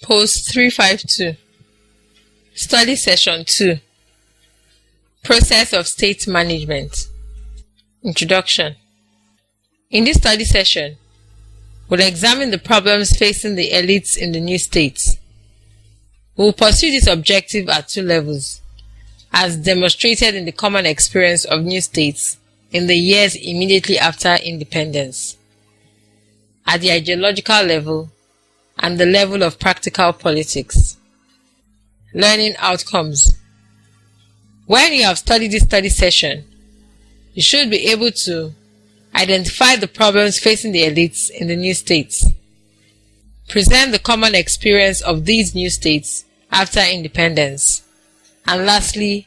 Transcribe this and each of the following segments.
Post 352. Study Session 2. Process of State Management. Introduction. In this study session, we'll examine the problems facing the elites in the new states. We will pursue this objective at two levels, as demonstrated in the common experience of new states in the years immediately after independence, at the ideological level and the level of practical politics. Learning outcomes. When you have studied this study session, you should be able to identify the problems facing the elites in the new states, present the common experience of these new states after independence, and lastly,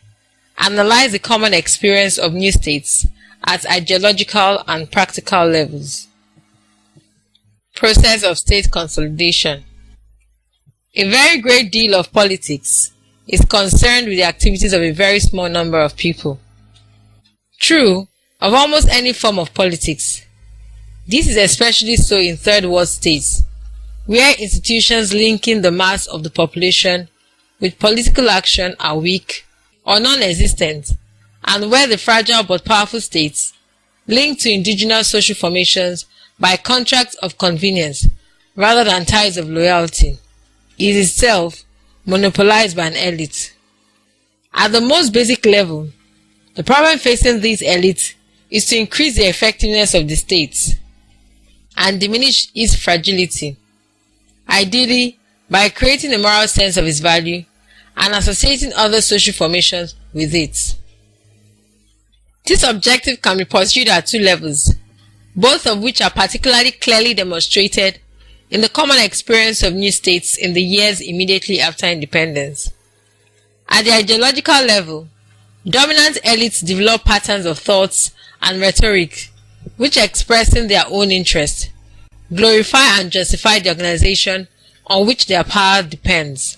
analyze the common experience of new states at ideological and practical levels. Process of state consolidation. A very great deal of politics is concerned with the activities of a very small number of people. True of almost any form of politics. This is especially so in third world states, where institutions linking the mass of the population with political action are weak or non-existent, and where the fragile but powerful states, linked to indigenous social formations by contracts of convenience rather than ties of loyalty, is itself monopolized by an elite. At the most basic level, the problem facing these elites is to increase the effectiveness of the states and diminish its fragility, ideally by creating a moral sense of its value and associating other social formations with it. This objective can be pursued at two levels, both of which are particularly clearly demonstrated in the common experience of new states in the years immediately after independence. At the ideological level, dominant elites develop patterns of thoughts and rhetoric which, expressing their own interest, glorify and justify the organization on which their power depends.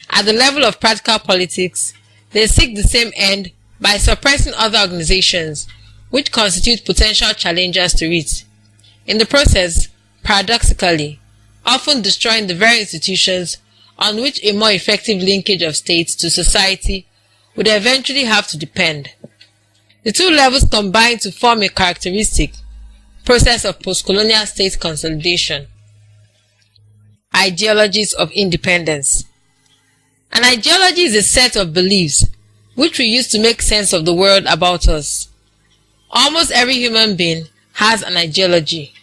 At the level of practical politics, they seek the same end by suppressing other organizations which constitute potential challengers to it, in the process, paradoxically, often destroying the very institutions on which a more effective linkage of states to society would eventually have to depend. The two levels combine to form a characteristic process of post-colonial state consolidation. Ideologies of independence. An ideology is a set of beliefs which we use to make sense of the world about us. Almost every human being has an ideology.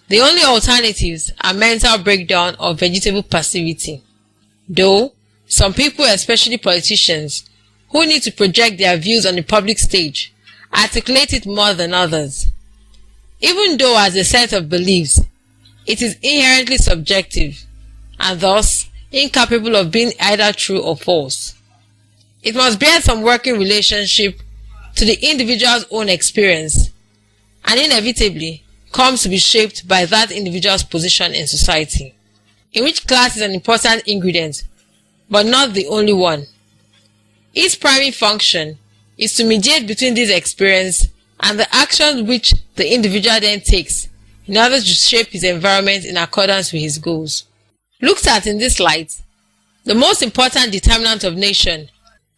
The only alternatives are mental breakdown or vegetable passivity. Though, some people, especially politicians, who need to project their views on the public stage, articulate it more than others. Even though as a set of beliefs, it is inherently subjective, and thus incapable of being either true or false. It must bear some working relationship to the individual's own experience, and inevitably comes to be shaped by that individual's position in society, in which class is an important ingredient, but not the only one. Its primary function is to mediate between this experience and the actions which the individual then takes in order to shape his environment in accordance with his goals. Looked at in this light, the most important determinant of nation,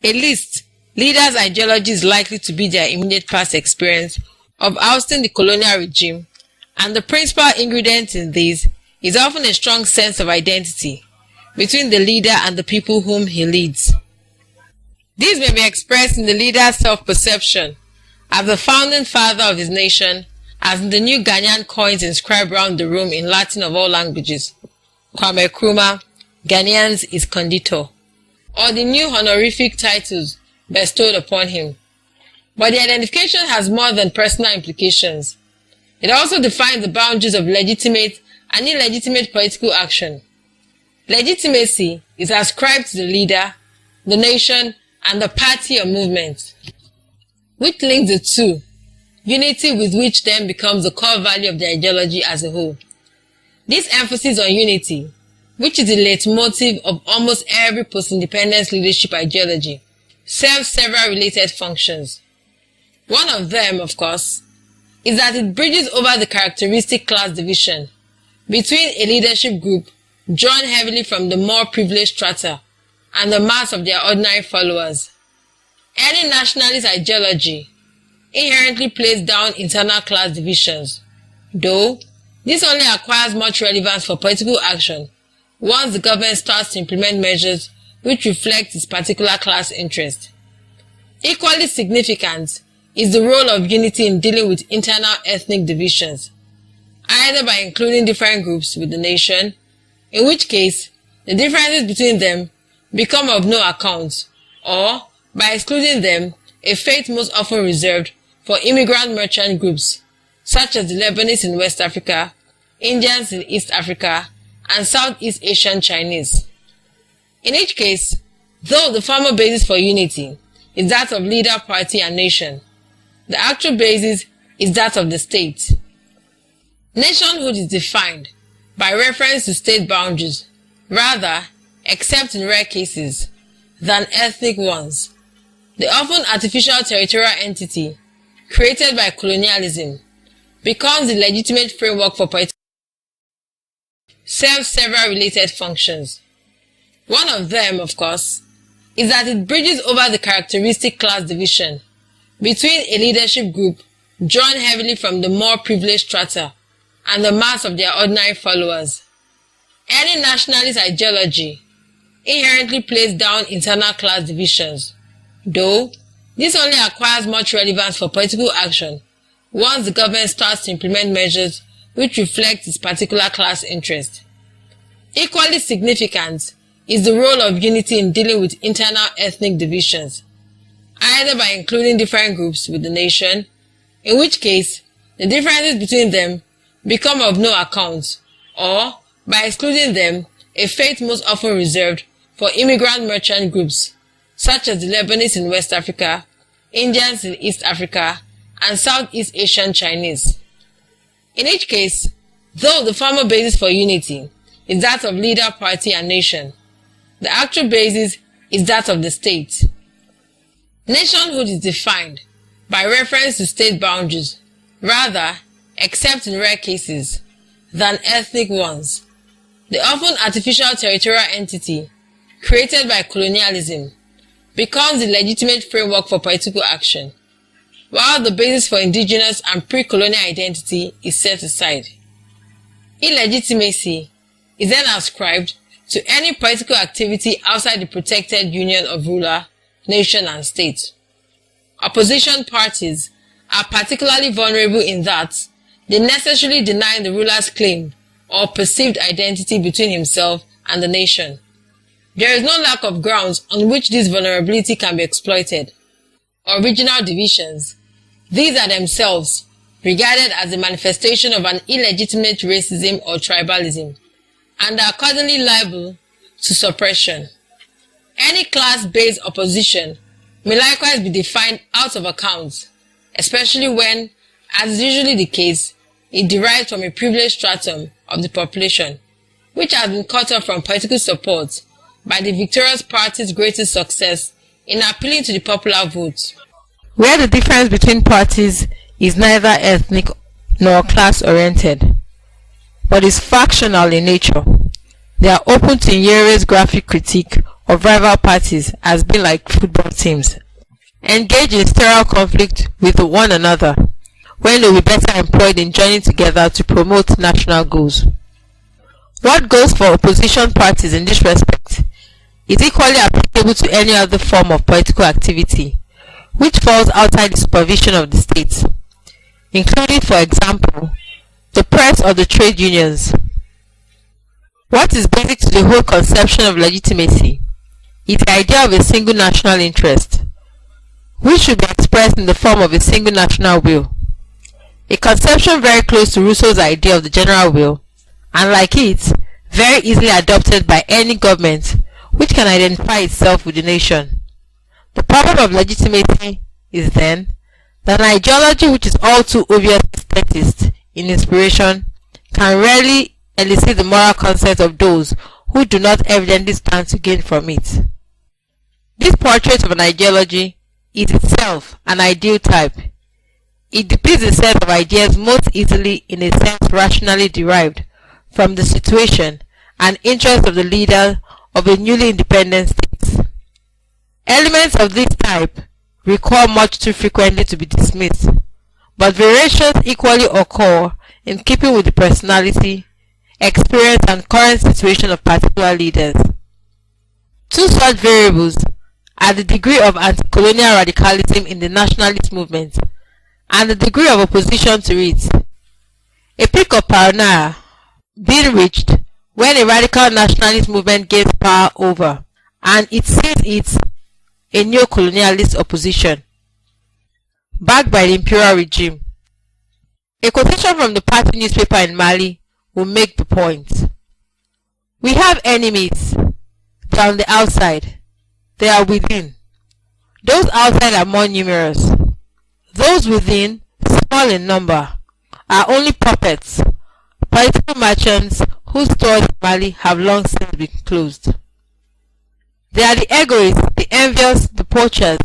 at least leaders' ideology, is likely to be their immediate past experience of ousting the colonial regime, and the principal ingredient in this is often a strong sense of identity between the leader and the people whom he leads. This may be expressed in the leader's self-perception as the founding father of his nation, as in the new Ghanaian coins inscribed round the room in Latin of all languages, Kwame Nkrumah, Ghanaians is Conditor, or the new honorific titles bestowed upon him. But the identification has more than personal implications. It also defines the boundaries of legitimate and illegitimate political action. Legitimacy is ascribed to the leader, the nation, and the party or movement, which links the two, unity with which then becomes the core value of the ideology as a whole. This emphasis on unity, which is the leitmotif of almost every post-independence leadership ideology, serves several related functions. One of them, of course, is that it bridges over the characteristic class division between a leadership group drawn heavily from the more privileged strata and the mass of their ordinary followers. Any nationalist ideology inherently plays down internal class divisions, though this only acquires much relevance for political action once the government starts to implement measures which reflect its particular class interest. Equally significant is the role of unity in dealing with internal ethnic divisions, either by including different groups with the nation, in which case the differences between them become of no account, or by excluding them, a fate most often reserved for immigrant merchant groups such as the Lebanese in West Africa, Indians in East Africa, and Southeast Asian Chinese. In each case, though the formal basis for unity is that of leader, party, and nation, the actual basis is that of the state. Nationhood is defined by reference to state boundaries, rather, except in rare cases, than ethnic ones. The often artificial territorial entity created by colonialism becomes the legitimate framework for political serves several related functions. One of them, of course, is that it bridges over the characteristic class division between a leadership group drawn heavily from the more privileged strata and the mass of their ordinary followers. Any nationalist ideology inherently plays down internal class divisions, though this only acquires much relevance for political action once the government starts to implement measures which reflect its particular class interest. Equally significant is the role of unity in dealing with internal ethnic divisions, either by including different groups with the nation, in which case the differences between them become of no account, or by excluding them, a fate most often reserved for immigrant merchant groups such as the Lebanese in West Africa, Indians in East Africa, and Southeast Asian Chinese. In each case, though the formal basis for unity is that of leader, party, and nation, the actual basis is that of the state. Nationhood is defined by reference to state boundaries, rather, except in rare cases, than ethnic ones. The often artificial territorial entity created by colonialism becomes the legitimate framework for political action, while the basis for indigenous and pre-colonial identity is set aside. Illegitimacy is then ascribed to any political activity outside the protected union of ruler, nation, and state. Opposition parties are particularly vulnerable in that they necessarily deny the ruler's claim or perceived identity between himself and the nation. There is no lack of grounds on which this vulnerability can be exploited. Original divisions, these are themselves regarded as a manifestation of an illegitimate racism or tribalism, and are accordingly liable to suppression. Any class-based opposition may likewise be defined out of account, especially when, as is usually the case, it derives from a privileged stratum of the population, which has been cut off from political support by the victorious party's greatest success in appealing to the popular vote. Where the difference between parties is neither ethnic nor class-oriented, but is factional in nature, they are open to Nyere's graphic critique of rival parties as being like football teams, engage in sterile conflict with one another, when they will be better employed in joining together to promote national goals. What goes for opposition parties in this respect is equally applicable to any other form of political activity which falls outside the supervision of the state, including, for example, the press or the trade unions. What is basic to the whole conception of legitimacy is the idea of a single national interest, which should be expressed in the form of a single national will, a conception very close to Rousseau's idea of the general will, and like it, very easily adopted by any government which can identify itself with the nation. The problem of legitimacy is then that an ideology which is all too obviously statist in inspiration can rarely elicit the moral consent of those who do not evidently stand to gain from it. This portrait of an ideology is itself an ideal type. It depicts a set of ideas most easily in a sense rationally derived from the situation and interests of the leader of a newly independent state. Elements of this type recur much too frequently to be dismissed, but variations equally occur in keeping with the personality, experience, and current situation of particular leaders. Two such variables are the degree of anti-colonial radicalism in the nationalist movement and the degree of opposition to it. A peak of paranoia being reached when a radical nationalist movement gains power over and it sees it a neo-colonialist opposition backed by the imperial regime. A quotation from the party newspaper in Mali will make the point. We have enemies. They are on the outside. They are within. Those outside are more numerous. Those within, small in number, are only puppets, political merchants whose stores in Mali have long since been closed. They are the egoists, the envious, the poachers,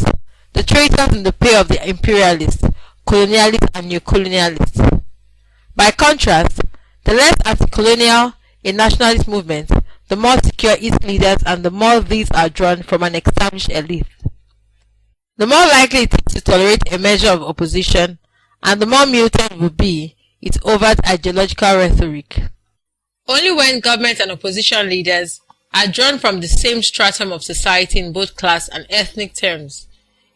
the traitors in the pay of the imperialists, colonialists, and neo-colonialists. By contrast, the less anti-colonial a nationalist movement, the more secure its leaders and the more these are drawn from an established elite. The more likely it is to tolerate a measure of opposition, and the more muted will be its overt ideological rhetoric. Only when government and opposition leaders are drawn from the same stratum of society in both class and ethnic terms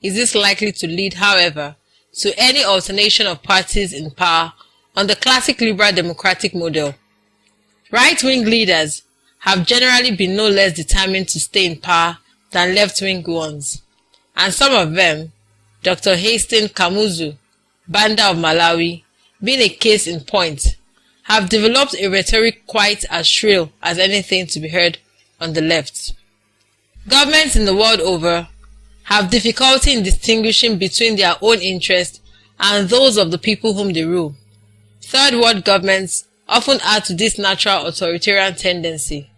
is this likely to lead, however, to any alternation of parties in power on the classic liberal democratic model. Right-wing leaders have generally been no less determined to stay in power than left-wing ones, and some of them, Dr. Hastings Kamuzu, Banda of Malawi, being a case in point, have developed a rhetoric quite as shrill as anything to be heard on the left. Governments in the world over have difficulty in distinguishing between their own interests and those of the people whom they rule. Third world governments often add to this natural authoritarian tendency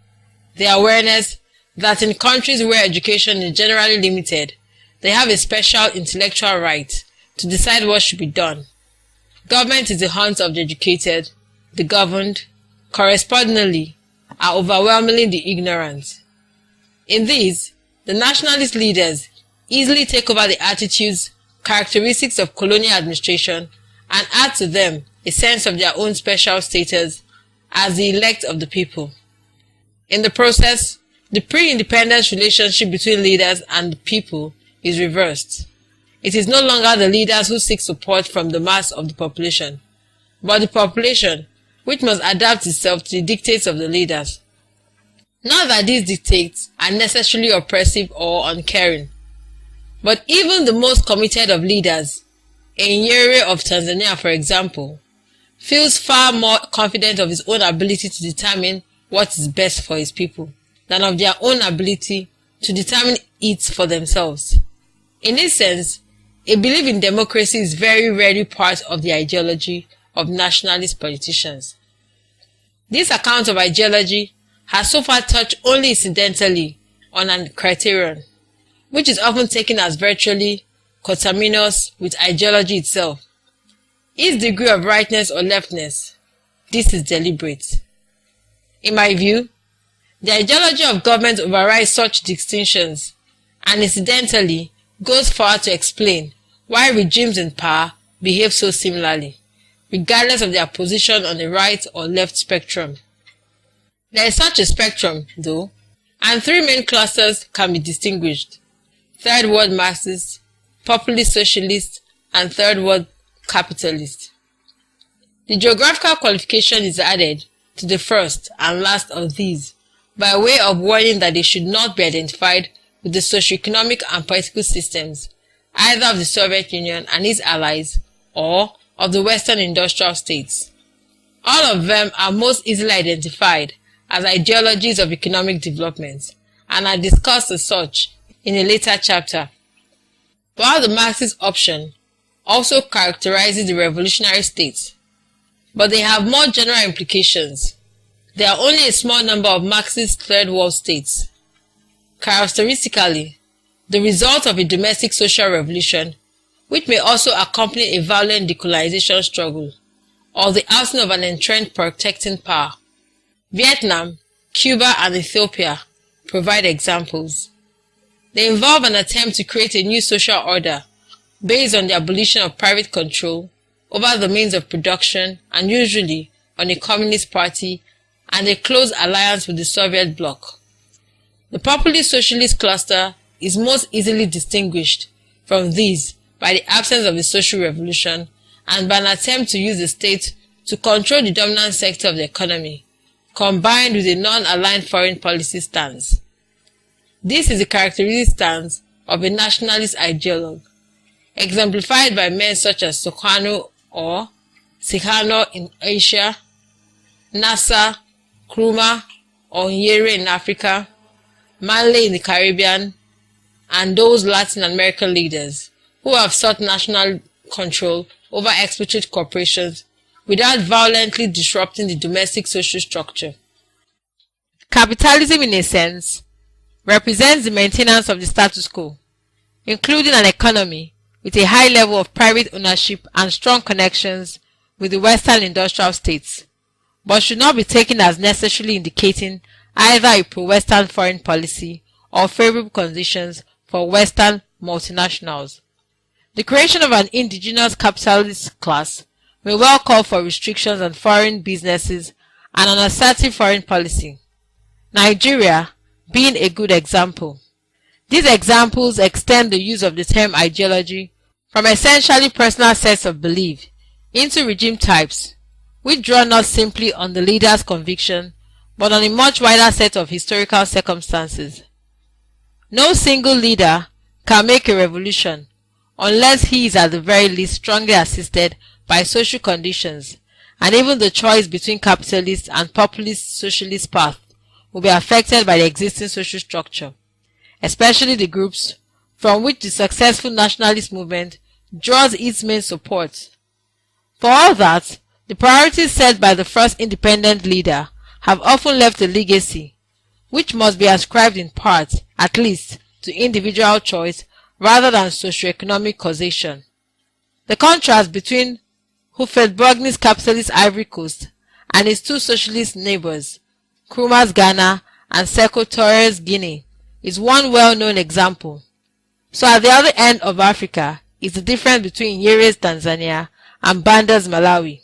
the awareness that in countries where education is generally limited, they have a special intellectual right to decide what should be done. Government is the hunt of the educated, the governed, correspondingly, are overwhelmingly the ignorant. In these, the nationalist leaders easily take over the attitudes, characteristics of colonial administration and add to them a sense of their own special status as the elect of the people. In the process, the pre-independence relationship between leaders and the people is reversed. It is no longer the leaders who seek support from the mass of the population, but the population which must adapt itself to the dictates of the leaders. Not that these dictates are necessarily oppressive or uncaring, but even the most committed of leaders, Nyerere of Tanzania for example, feels far more confident of his own ability to determine what is best for his people than of their own ability to determine it for themselves. In this sense, a belief in democracy is very rarely part of the ideology of nationalist politicians. This account of ideology has so far touched only incidentally on a criterion, which is often taken as virtually coterminous with ideology itself. Its degree of rightness or leftness, this is deliberate. In my view, the ideology of government overrides such distinctions and incidentally goes far to explain why regimes in power behave so similarly, regardless of their position on the right or left spectrum. There is such a spectrum, though, and three main clusters can be distinguished: Third World Marxists, Populist Socialists, and Third World Capitalists. The geographical qualification is added to the first and last of these by way of warning that they should not be identified with the socio-economic and political systems either of the Soviet Union and its allies or of the Western industrial states. All of them are most easily identified as ideologies of economic development and are discussed as such in a later chapter. While the Marxist option also characterizes the revolutionary state, but they have more general implications. There are only a small number of Marxist third world states. Characteristically, the result of a domestic social revolution, which may also accompany a violent decolonization struggle, or the ousting of an entrenched protecting power. Vietnam, Cuba, and Ethiopia provide examples. They involve an attempt to create a new social order based on the abolition of private control over the means of production and usually on a communist party and a close alliance with the Soviet bloc. The populist socialist cluster is most easily distinguished from these by the absence of a social revolution and by an attempt to use the state to control the dominant sector of the economy, combined with a non-aligned foreign policy stance. This is the characteristic stance of a nationalist ideologue, exemplified by men such as Sukarno or Sihanouk in Asia, Nasser, Nkrumah or Nyerere in Africa, Manley in the Caribbean, and those Latin American leaders who have sought national control over exploitative corporations without violently disrupting the domestic social structure. Capitalism, in a sense, represents the maintenance of the status quo, including an economy with a high level of private ownership and strong connections with the Western industrial states, but should not be taken as necessarily indicating either a pro-Western foreign policy or favorable conditions for Western multinationals. The creation of an indigenous capitalist class may well call for restrictions on foreign businesses and an assertive foreign policy, Nigeria being a good example. These examples extend the use of the term ideology from essentially personal sets of belief into regime types, which draw not simply on the leader's conviction but on a much wider set of historical circumstances. No single leader can make a revolution unless he is at the very least strongly assisted by social conditions, and even the choice between capitalist and populist socialist path will be affected by the existing social structure, especially the groups from which the successful nationalist movement draws its main support. For all that, the priorities set by the first independent leader have often left a legacy, which must be ascribed in part, at least, to individual choice rather than socio-economic causation. The contrast between Houphouët-Boigny's capitalist Ivory Coast and his two socialist neighbors, Nkrumah's Ghana and Sékou Touré's Guinea, is one well-known example. So at the other end of Africa is the difference between Nyerere's Tanzania and Banda's Malawi.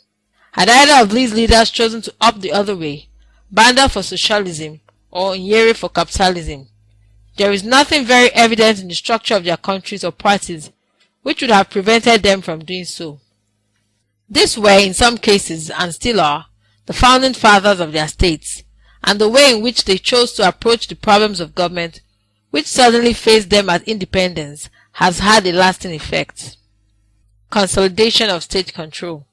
Had either of these leaders chosen to opt the other way, Banda for socialism or Nyerere for capitalism, there is nothing very evident in the structure of their countries or parties which would have prevented them from doing so. These were in some cases, and still are, the founding fathers of their states, and the way in which they chose to approach the problems of government which suddenly faced them at independence has had a lasting effect. Consolidation of state control.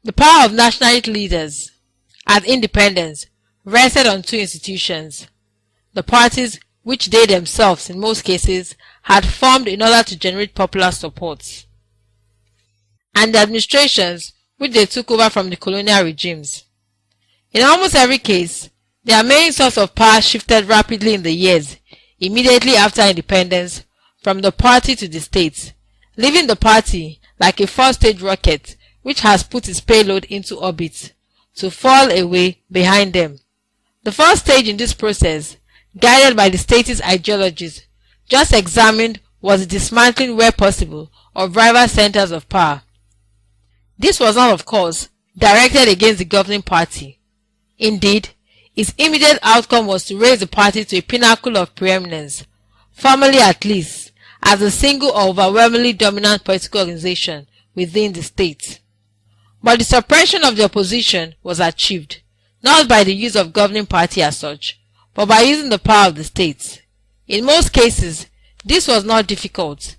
The power of nationalist leaders at independence rested on two institutions: the parties which they themselves in most cases had formed in order to generate popular support, and the administrations which they took over from the colonial regimes. In almost every case, their main source of power shifted rapidly in the years immediately after independence from the party to the state, leaving the party like a four-stage rocket which has put its payload into orbit, to fall away behind them. The first stage in this process, guided by the statist ideologies just examined, was the dismantling where possible of rival centers of power. This was not, of course, directed against the governing party. Indeed, its immediate outcome was to raise the party to a pinnacle of preeminence, formally at least, as a single or overwhelmingly dominant political organization within the state. But the suppression of the opposition was achieved, not by the use of governing party as such, but by using the power of the state. In most cases, this was not difficult,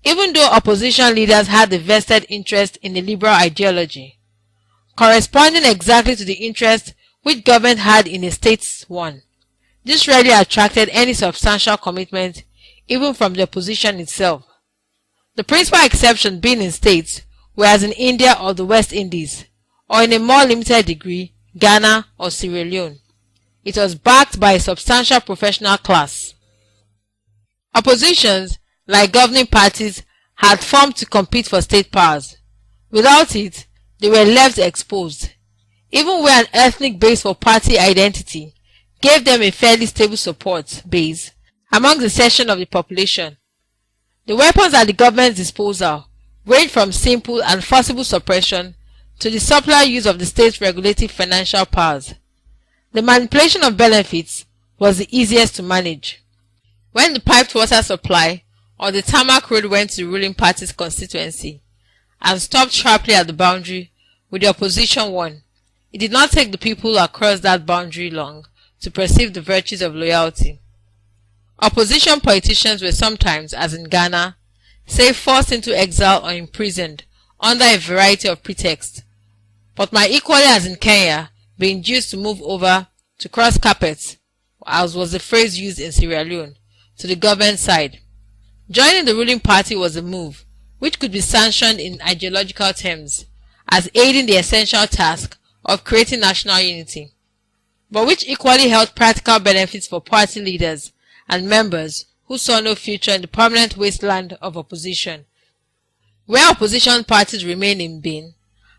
even though opposition leaders had a vested interest in the liberal ideology, corresponding exactly to the interest which government had in a state's one. This rarely attracted any substantial commitment even from the opposition itself. The principal exception being in states, whereas in India or the West Indies, or in a more limited degree, Ghana or Sierra Leone, it was backed by a substantial professional class. Oppositions, like governing parties, had formed to compete for state powers. Without it, they were left exposed. Even where an ethnic base for party identity gave them a fairly stable support base among the section of the population. The weapons at the government's disposal range from simple and forcible suppression to the subtler use of the state's regulative financial powers. The manipulation of benefits was the easiest to manage. When the piped water supply or the tarmac road went to the ruling party's constituency and stopped sharply at the boundary with the opposition won, it did not take the people across that boundary long to perceive the virtues of loyalty. Opposition politicians were sometimes, as in Ghana, say forced into exile or imprisoned under a variety of pretexts, but might equally, as in Kenya, be induced to move over to cross carpets, as was the phrase used in Sierra Leone, to the government side. Joining the ruling party was a move which could be sanctioned in ideological terms as aiding the essential task of creating national unity, but which equally held practical benefits for party leaders and members who saw no future in the permanent wasteland of opposition. Where opposition parties remained in being,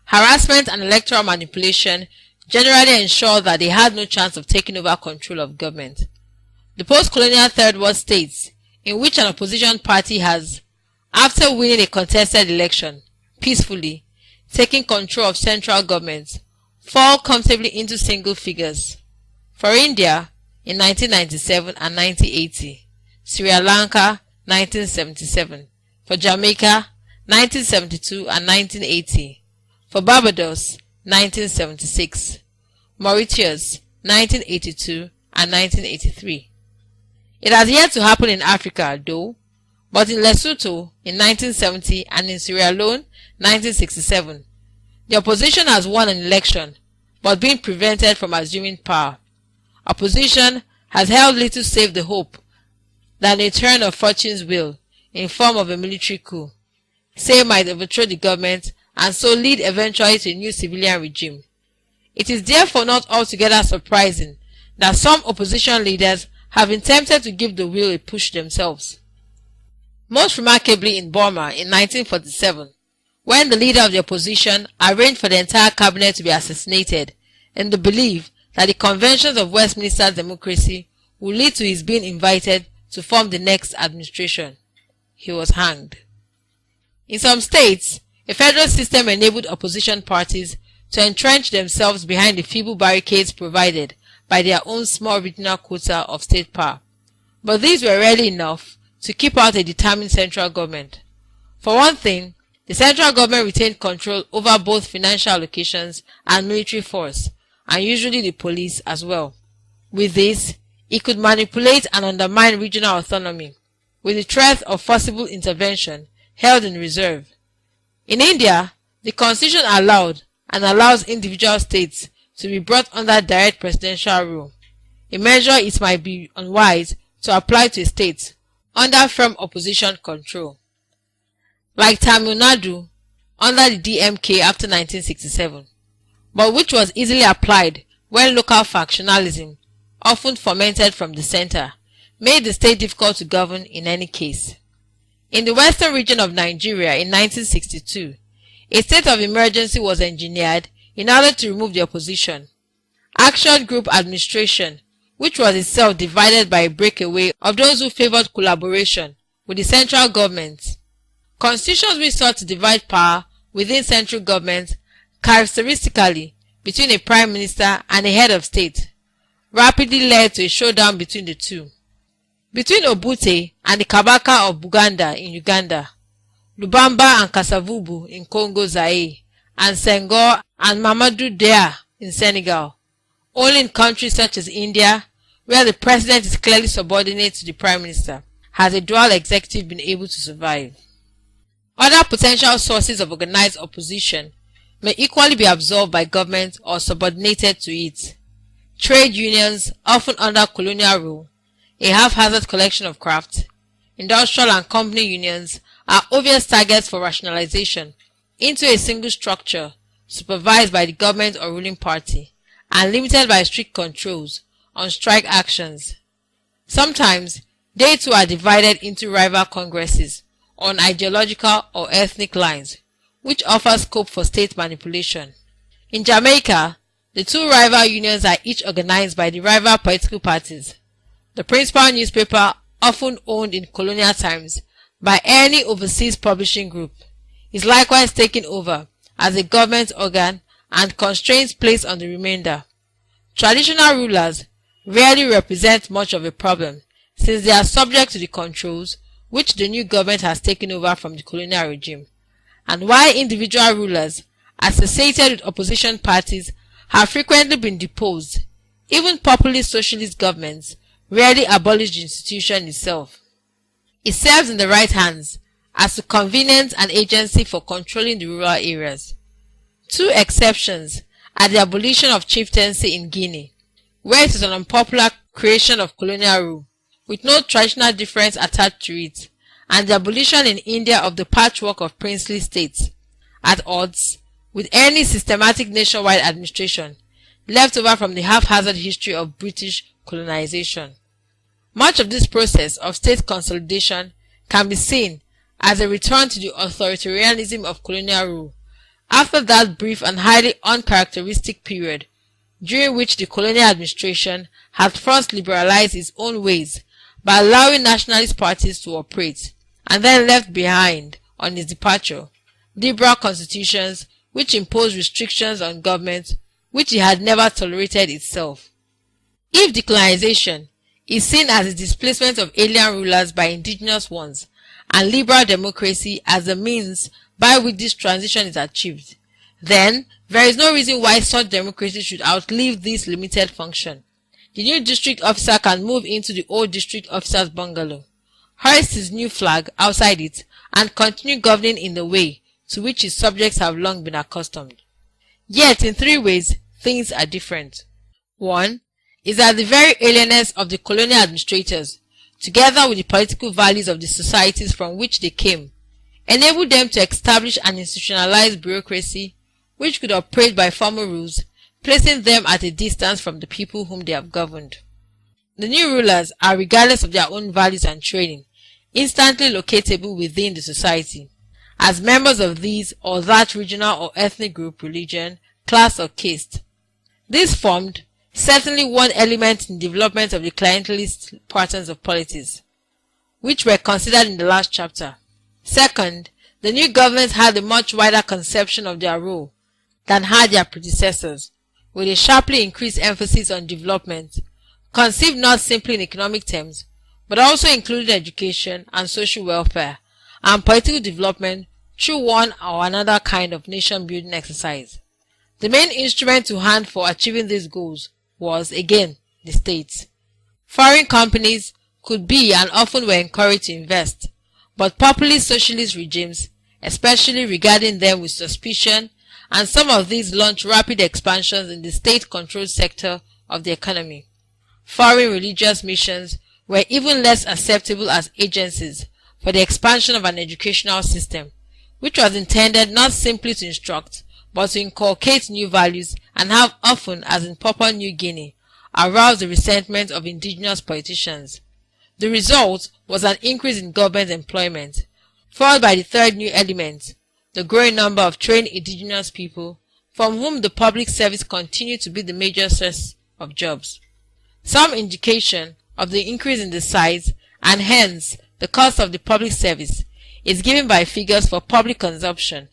harassment and electoral manipulation generally ensured that they had no chance of taking over control of government. The post-colonial third world states, in which an opposition party has, after winning a contested election, peacefully taken control of central government, fall comfortably into single figures. For India, in 1997 and 1980, Sri Lanka 1977, for Jamaica 1972 and 1980, for Barbados 1976, Mauritius 1982 and 1983. It has yet to happen in Africa though, but in Lesotho in 1970 and in Sierra Leone 1967, the opposition has won an election but been prevented from assuming power. Opposition has held little save the hope that a turn of fortune's will, in form of a military coup, say might overthrow the government and so lead eventually to a new civilian regime. It is therefore not altogether surprising that some opposition leaders have been tempted to give the wheel a push themselves. Most remarkably in Burma in 1947, when the leader of the opposition arranged for the entire cabinet to be assassinated in the belief that the conventions of Westminster democracy would lead to his being invited to form the next administration. He was hanged. In some states, a federal system enabled opposition parties to entrench themselves behind the feeble barricades provided by their own small regional quota of state power. But these were rarely enough to keep out a determined central government. For one thing, the central government retained control over both financial allocations and military force, and usually the police as well. With this, it could manipulate and undermine regional autonomy, with the threat of forcible intervention held in reserve. In India, the constitution allowed and allows individual states to be brought under direct presidential rule, a measure it might be unwise to apply to a state under firm opposition control. Like Tamil Nadu under the DMK after 1967, but which was easily applied when local factionalism, often fomented from the center, made the state difficult to govern in any case. In the western region of Nigeria in 1962, a state of emergency was engineered in order to remove the opposition. Action Group Administration, which was itself divided by a breakaway of those who favored collaboration with the central government. Constitutions which sought to divide power within central government, characteristically between a prime minister and a head of state, rapidly led to a showdown between the two. Between Obote and the Kabaka of Buganda in Uganda, Lubamba and Kasavubu in Congo Zaire, and Senghor and Mamadou Dia in Senegal, only in countries such as India, where the president is clearly subordinate to the prime minister, has a dual executive been able to survive. Other potential sources of organized opposition may equally be absorbed by government or subordinated to it. Trade unions, often under colonial rule, a haphazard collection of craft, industrial and company unions are obvious targets for rationalization into a single structure supervised by the government or ruling party and limited by strict controls on strike actions. Sometimes they too are divided into rival congresses on ideological or ethnic lines, which offer scope for state manipulation. In Jamaica, The two rival unions are each organized by the rival political parties. The principal newspaper, often owned in colonial times by any overseas publishing group, is likewise taken over as a government organ and constraints placed on the remainder. Traditional rulers rarely represent much of a problem, since they are subject to the controls which the new government has taken over from the colonial regime. And while individual rulers associated with opposition parties have frequently been deposed, even populist socialist governments rarely abolish the institution itself. It serves in the right hands as a convenience and agency for controlling the rural areas. Two exceptions are the abolition of chieftaincy in Guinea, where it is an unpopular creation of colonial rule, with no traditional difference attached to it, and the abolition in India of the patchwork of princely states, at odds with any systematic nationwide administration, left over from the haphazard history of British colonization. Much of this process of state consolidation can be seen as a return to the authoritarianism of colonial rule, after that brief and highly uncharacteristic period during which the colonial administration had first liberalized its own ways by allowing nationalist parties to operate, and then left behind, on its departure, liberal constitutions which imposed restrictions on government which it had never tolerated itself. If decolonization is seen as the displacement of alien rulers by indigenous ones, and liberal democracy as the means by which this transition is achieved, then there is no reason why such democracy should outlive this limited function. The new district officer can move into the old district officer's bungalow, hoist his new flag outside it, and continue governing in the way to which his subjects have long been accustomed. Yet in three ways things are different. One is that the very alienness of the colonial administrators, together with the political values of the societies from which they came, enabled them to establish an institutionalized bureaucracy which could operate by formal rules, placing them at a distance from the people whom they have governed. The new rulers are, regardless of their own values and training, instantly locatable within the society, as members of these or that regional or ethnic group, religion, class or caste. This formed certainly one element in the development of the clientelist patterns of politics, which were considered in the last chapter. Second, the new government had a much wider conception of their role than had their predecessors, with a sharply increased emphasis on development, conceived not simply in economic terms, but also including education and social welfare, and political development through one or another kind of nation-building exercise. The main instrument to hand for achieving these goals was, again, the state. Foreign companies could be and often were encouraged to invest, but populist socialist regimes, especially regarding them with suspicion, and some of these launched rapid expansions in the state-controlled sector of the economy. Foreign religious missions were even less acceptable as agencies for the expansion of an educational system, which was intended not simply to instruct, but to inculcate new values and have often, as in Papua New Guinea, aroused the resentment of indigenous politicians. The result was an increase in government employment, followed by the third new element, the growing number of trained indigenous people, from whom the public service continued to be the major source of jobs. Some indication of the increase in the size, and hence the cost of the public service, is given by figures for public consumption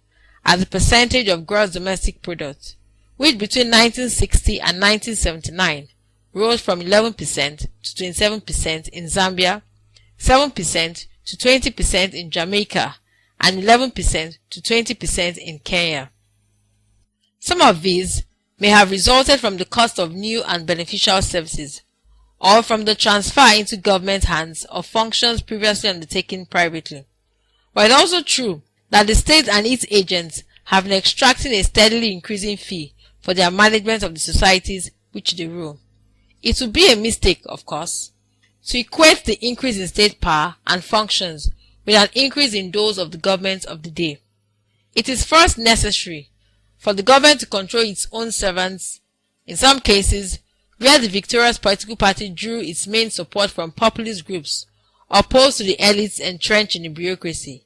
as a percentage of gross domestic product, which between 1960 and 1979 rose from 11% to 27% in Zambia, 7% to 20% in Jamaica, and 11% to 20% in Kenya. Some of these may have resulted from the cost of new and beneficial services, or from the transfer into government hands of functions previously undertaken privately. But it's also true that the state and its agents have been extracting a steadily increasing fee for their management of the societies which they rule. It would be a mistake, of course, to equate the increase in state power and functions with an increase in those of the government of the day. It is first necessary for the government to control its own servants, in some cases where the victorious political party drew its main support from populist groups opposed to the elites entrenched in the bureaucracy.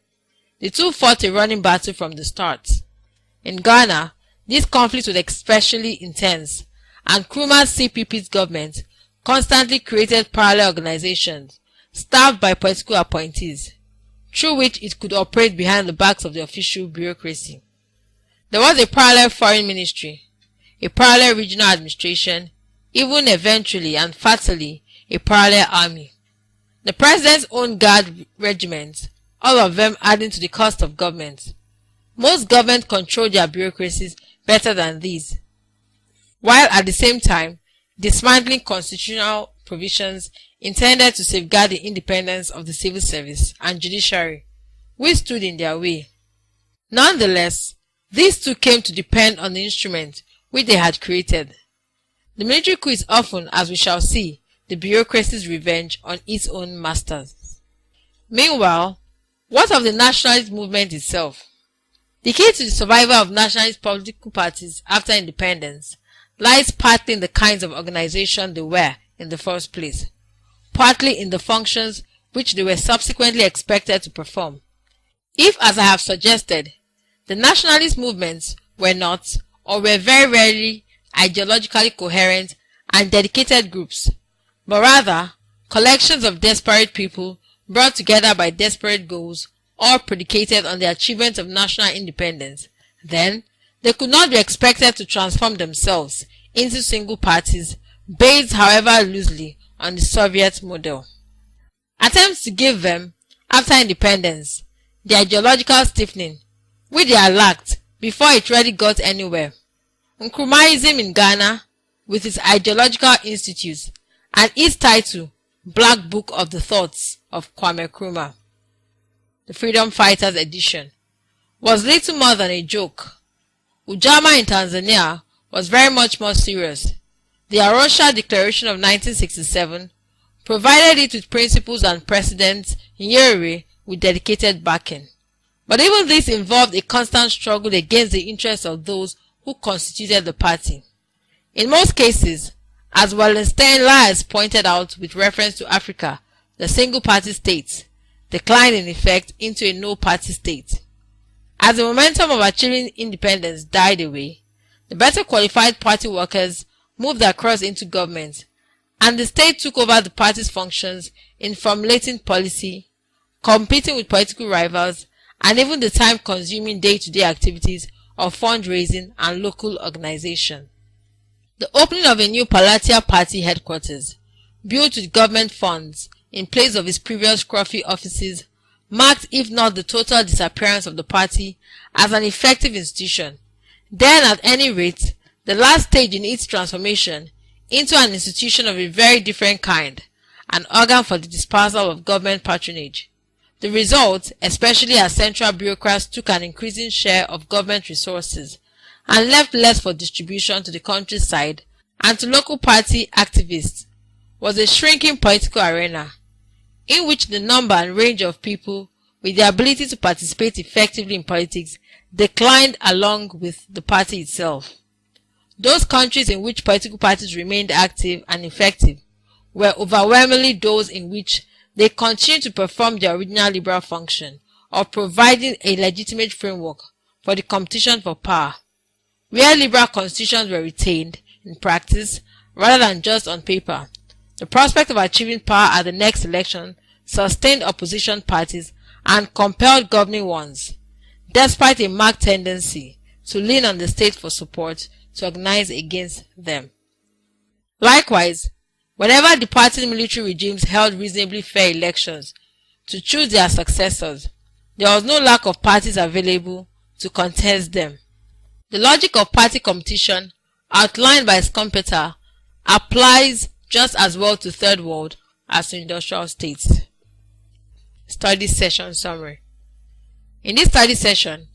The two fought a running battle from the start. In Ghana, This conflict was especially intense, and Nkrumah's CPP's government constantly created parallel organizations staffed by political appointees, through which it could operate behind the backs of the official bureaucracy. There was a parallel foreign ministry, a parallel regional administration, even eventually and fatally a parallel army. The president's own guard regiments, all of them adding to the cost of government. Most governments control their bureaucracies better than these, while at the same time dismantling constitutional provisions intended to safeguard the independence of the civil service and judiciary, which stood in their way. Nonetheless, these two came to depend on the instrument which they had created. The military coup is often, as we shall see, the bureaucracy's revenge on its own masters. Meanwhile, what of the nationalist movement itself? The key to the survival of nationalist political parties after independence lies partly in the kinds of organization they were in the first place, partly in the functions which they were subsequently expected to perform. If, as I have suggested, the nationalist movements were not, or were very rarely, ideologically coherent and dedicated groups, but rather collections of desperate people brought together by desperate goals, all predicated on the achievement of national independence, then they could not be expected to transform themselves into single parties based, however loosely, on the Soviet model. Attempts to give them, after independence, the ideological stiffening which they had lacked before it really got anywhere. Nkrumahism in Ghana, with its ideological institutes, and its title, Black Book of the Thoughts of Kwame Nkrumah, the Freedom Fighters edition, was little more than a joke. Ujamaa in Tanzania was very much more serious. The Arusha Declaration of 1967 provided it with principles and precedents Nyerere with dedicated backing. But even this involved a constant struggle against the interests of those who constituted the party. In most cases, as Wallenstein has pointed out with reference to Africa, the single-party state declined in effect into a no-party state. As the momentum of achieving independence died away, the better qualified party workers moved across into government, and the state took over the party's functions in formulating policy, competing with political rivals, and even the time-consuming day-to-day activities of fundraising and local organization. The opening of a new palatial party headquarters, built with government funds in place of its previous scruffy offices, marked if not the total disappearance of the party as an effective institution, then at any rate the last stage in its transformation into an institution of a very different kind, an organ for the dispersal of government patronage. The result, especially as central bureaucrats took an increasing share of government resources and left less for distribution to the countryside and to local party activists, was a shrinking political arena, in which the number and range of people with the ability to participate effectively in politics declined along with the party itself. Those countries in which political parties remained active and effective were overwhelmingly those in which they continued to perform their original liberal function of providing a legitimate framework for the competition for power, where liberal constitutions were retained in practice rather than just on paper. The prospect of achieving power at the next election sustained opposition parties and compelled governing ones, despite a marked tendency to lean on the state for support, to organize against them. Likewise, whenever departing military regimes held reasonably fair elections to choose their successors, there was no lack of parties available to contest them. The logic of party competition, outlined by Schumpeter, applies just as well to Third World as to industrial states. Study session summary. In this study session,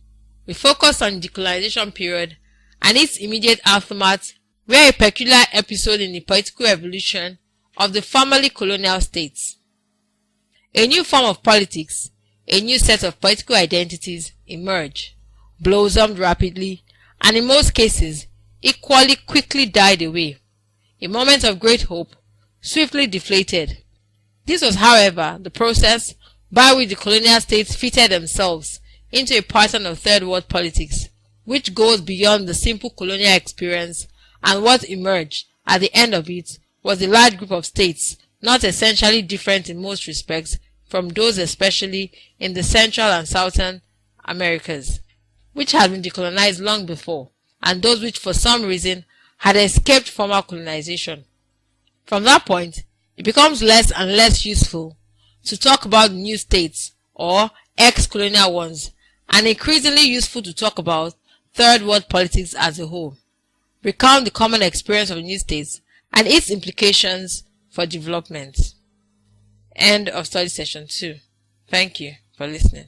we focus on the decolonization period and its immediate aftermath, where a peculiar episode in the political evolution of the formerly colonial states. A new form of politics, a new set of political identities emerged, blossomed rapidly, and in most cases, equally quickly died away. A moment of great hope swiftly deflated. This was, however, the process by which the colonial states fitted themselves into a pattern of third world politics, which goes beyond the simple colonial experience, and what emerged at the end of it was a large group of states not essentially different in most respects from those especially in the Central and Southern Americas, which had been decolonized long before, and those which for some reason had escaped former colonization. From that point, it becomes less and less useful to talk about new states or ex-colonial ones, and increasingly useful to talk about third world politics as a whole, recount the common experience of new states and its implications for development. End of study session 2. Thank you for listening.